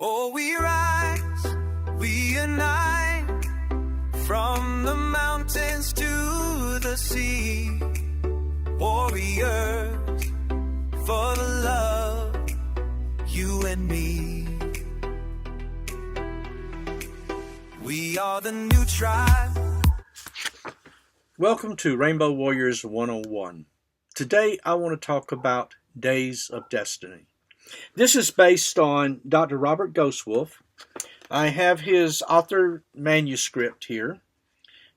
Oh, we rise, we unite, from the mountains to the sea, warriors for the love, you and me. We are the new tribe. Welcome to Rainbow Warriors 101. Today I want to talk about Days of Destiny. This is based on Dr. Robert Ghostwolf. I have his author manuscript here,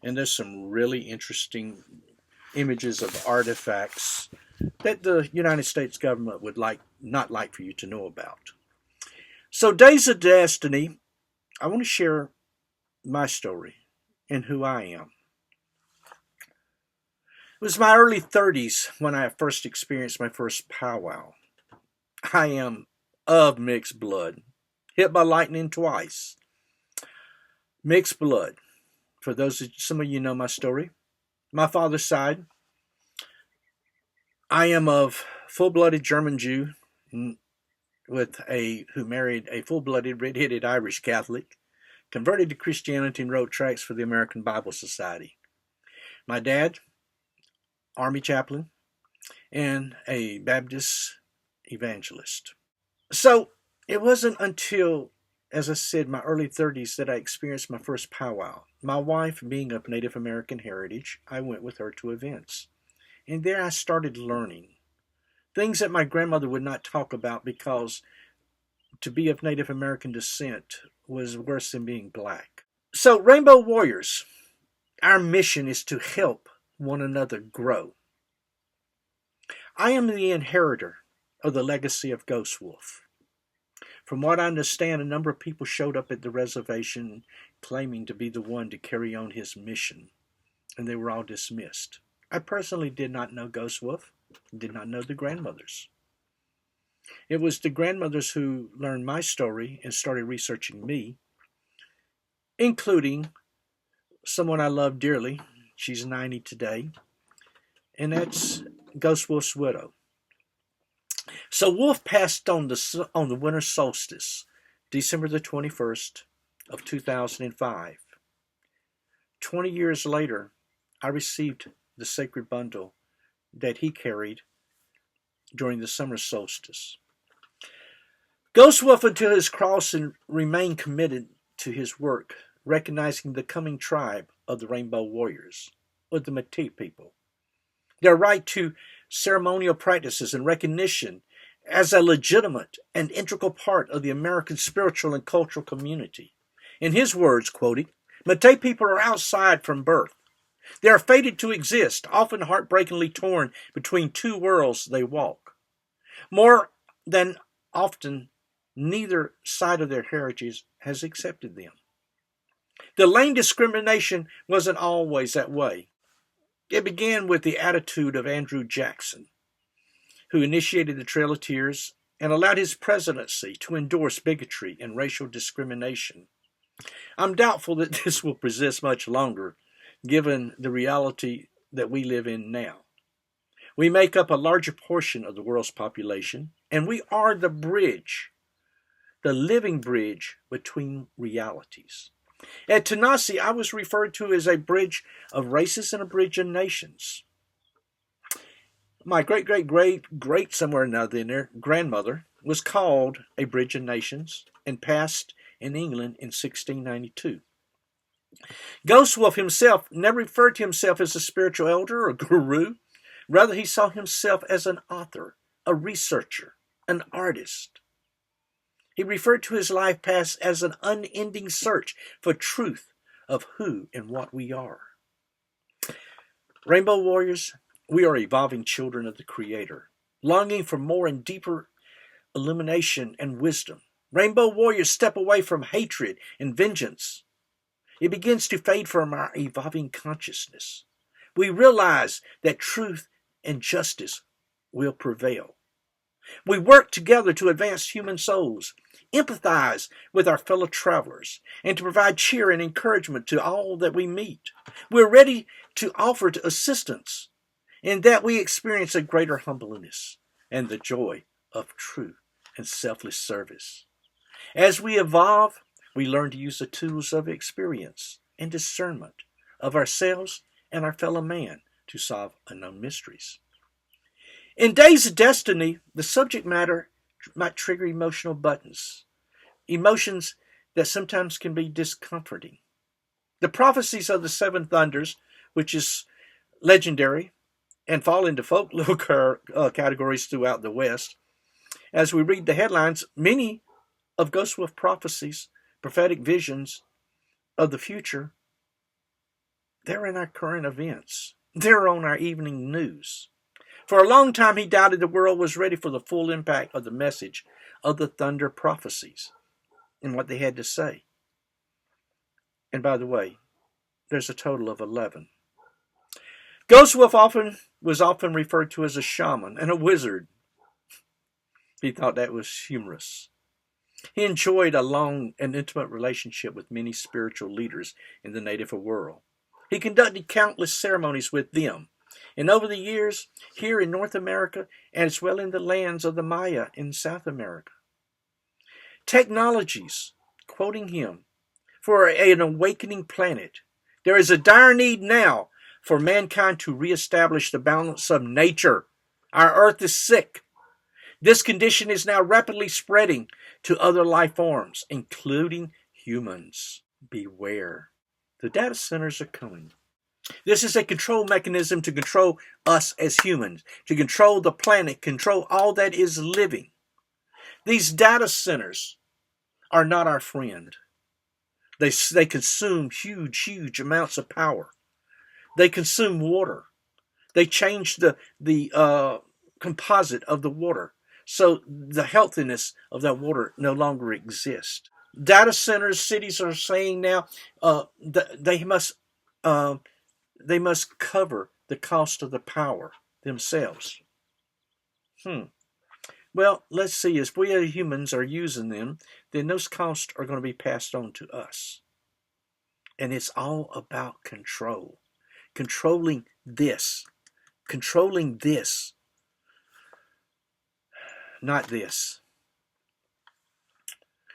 and there's some really interesting images of artifacts that the United States government would not like for you to know about. So Days of Destiny, I want to share my story and who I am. It was my early 30s when I first experienced my first powwow. I am of mixed blood, hit by lightning twice. Mixed blood. For some of you know my story. My father's side, I am of full-blooded German Jew who married a full-blooded red-headed Irish Catholic, converted to Christianity and wrote tracts for the American Bible Society. My dad, Army chaplain, and a Baptist evangelist. So it wasn't until, as I said, my early 30s that I experienced my first powwow. My wife, being of Native American heritage, I went with her to events. And there I started learning things that my grandmother would not talk about, because to be of Native American descent was worse than being black. So Rainbow Warriors, our mission is to help one another grow. I am the inheritor of the legacy of Ghostwolf. From what I understand, a number of people showed up at the reservation claiming to be the one to carry on his mission, and they were all dismissed. I personally did not know Ghostwolf, did not know the grandmothers. It was the grandmothers who learned my story and started researching me, including someone I love dearly. She's 90 today, and that's Ghostwolf's widow. So Wolf passed on the winter solstice, December the 21st of 2005. 20 years later, I received the sacred bundle that he carried during the summer solstice. Ghostwolf until his crossing remained committed to his work, recognizing the coming tribe of the Rainbow Warriors, or the Métis people, their right to ceremonial practices and recognition as a legitimate and integral part of the American spiritual and cultural community. In his words, quoted, "Métis people are outside from birth. They are fated to exist, often heartbreakingly torn between two worlds they walk. More than often, neither side of their heritage has accepted them. The lane discrimination wasn't always that way. It began with the attitude of Andrew Jackson, who initiated the Trail of Tears and allowed his presidency to endorse bigotry and racial discrimination. I'm doubtful that this will persist much longer, given the reality that we live in now. We make up a larger portion of the world's population, and we are the bridge, the living bridge between realities. At Tanasi, I was referred to as a bridge of races and a bridge of nations. My great somewhere or another in there, grandmother was called a bridge of nations and passed in England in 1692. Ghostwolf himself never referred to himself as a spiritual elder or guru. Rather, he saw himself as an author, a researcher, an artist. He referred to his life past as an unending search for truth of who and what we are. Rainbow Warriors, we are evolving children of the Creator, longing for more and deeper illumination and wisdom. Rainbow Warriors step away from hatred and vengeance. It begins to fade from our evolving consciousness. We realize that truth and justice will prevail. We work together to advance human souls, empathize with our fellow travelers, and to provide cheer and encouragement to all that we meet. We're ready to offer assistance in that we experience a greater humbleness and the joy of true and selfless service. As we evolve, we learn to use the tools of experience and discernment of ourselves and our fellow man to solve unknown mysteries. In Days of Destiny, the subject matter might trigger emotional buttons, emotions that sometimes can be discomforting. The prophecies of the seven thunders, which is legendary and fall into folklore categories throughout the West. As we read the headlines, many of Ghostwolf prophecies, prophetic visions of the future, they're in our current events. They're on our evening news. For a long time, he doubted the world was ready for the full impact of the message of the thunder prophecies and what they had to say. And by the way, there's a total of 11. Ghostwolf was often referred to as a shaman and a wizard. He thought that was humorous. He enjoyed a long and intimate relationship with many spiritual leaders in the native world. He conducted countless ceremonies with them. And over the years, here in North America, and as well in the lands of the Maya in South America, technologies, quoting him, for an awakening planet. There is a dire need now for mankind to reestablish the balance of nature. Our earth is sick. This condition is now rapidly spreading to other life forms, including humans. Beware. The data centers are coming. This is a control mechanism to control us as humans, to control the planet, control all that is living. These data centers are not our friend. They consume huge amounts of power. They consume water. They change the composite of the water, so the healthiness of that water no longer exists. Data centers, cities are saying now they must cover the cost of the power themselves. Well, let's see. If we as humans are using them, then those costs are going to be passed on to us. And it's all about control. Controlling this. Controlling this. Not this.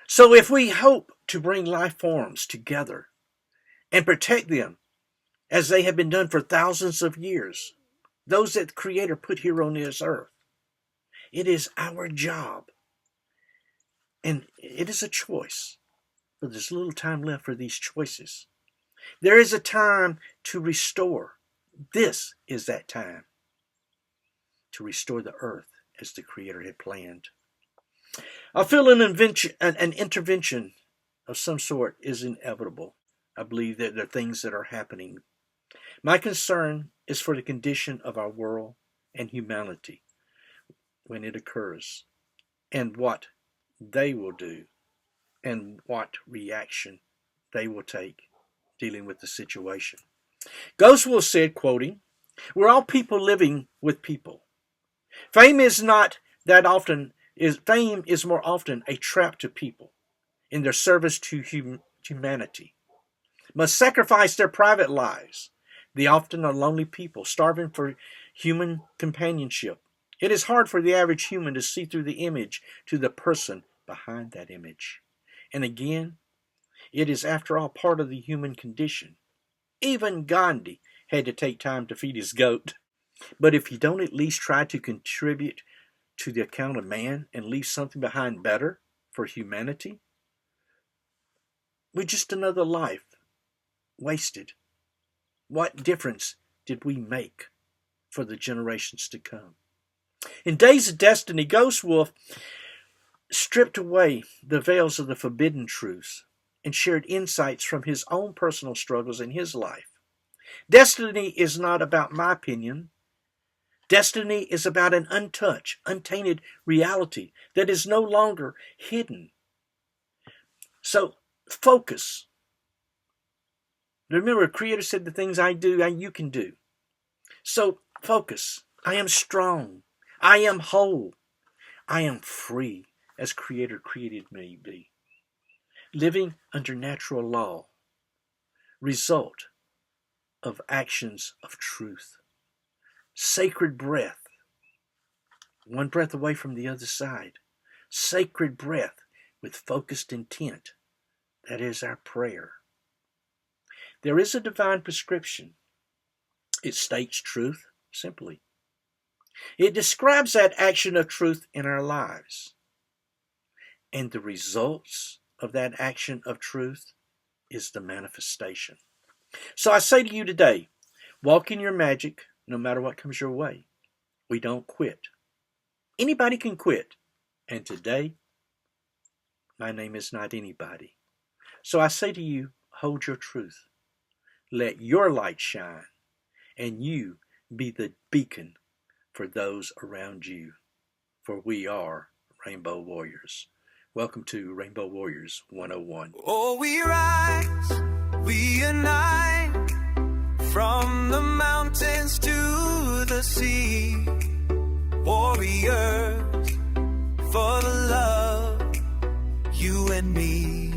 So if we hope to bring life forms together and protect them as they have been done for thousands of years, those that the Creator put here on this earth, it is our job. And it is a choice. But there's little time left for these choices. There is a time to restore. This is that time to restore the earth as the Creator had planned. I feel an intervention of some sort is inevitable. I believe that there are things that are happening. My concern is for the condition of our world and humanity when it occurs, and what they will do, and what reaction they will take dealing with the situation. Ghostwolf said, quoting, "We're all people living with people. Fame is more often a trap to people in their service to humanity. Must sacrifice their private lives. They often are lonely people, starving for human companionship. It is hard for the average human to see through the image to the person behind that image. And again, it is after all part of the human condition. Even Gandhi had to take time to feed his goat. But if you don't at least try to contribute to the account of man and leave something behind better for humanity, we're just another life wasted. What difference did we make for the generations to come?" In Days of Destiny, Ghostwolf stripped away the veils of the forbidden truths and shared insights from his own personal struggles in his life. Destiny is not about my opinion. Destiny is about an untouched, untainted reality that is no longer hidden. So focus. Remember, the Creator said the things I do, you can do. So focus. I am strong. I am whole. I am free as Creator created me to be. Living under natural law. Result of actions of truth. Sacred breath. One breath away from the other side. Sacred breath. with focused intent. That is our prayer. There is a divine prescription. It states truth simply. It describes that action of truth in our lives. And the results of that action of truth is the manifestation. So I say to you today, walk in your magic no matter what comes your way. We don't quit. Anybody can quit. And today, my name is not anybody. So I say to you, hold your truth. Let your light shine, and you be the beacon for those around you. For we are Rainbow Warriors. Welcome to Rainbow Warriors 101. Oh, we rise, we unite, from the mountains to the sea. Warriors for the love, you and me.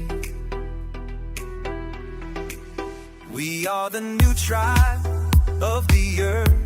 We are the new tribe of the earth.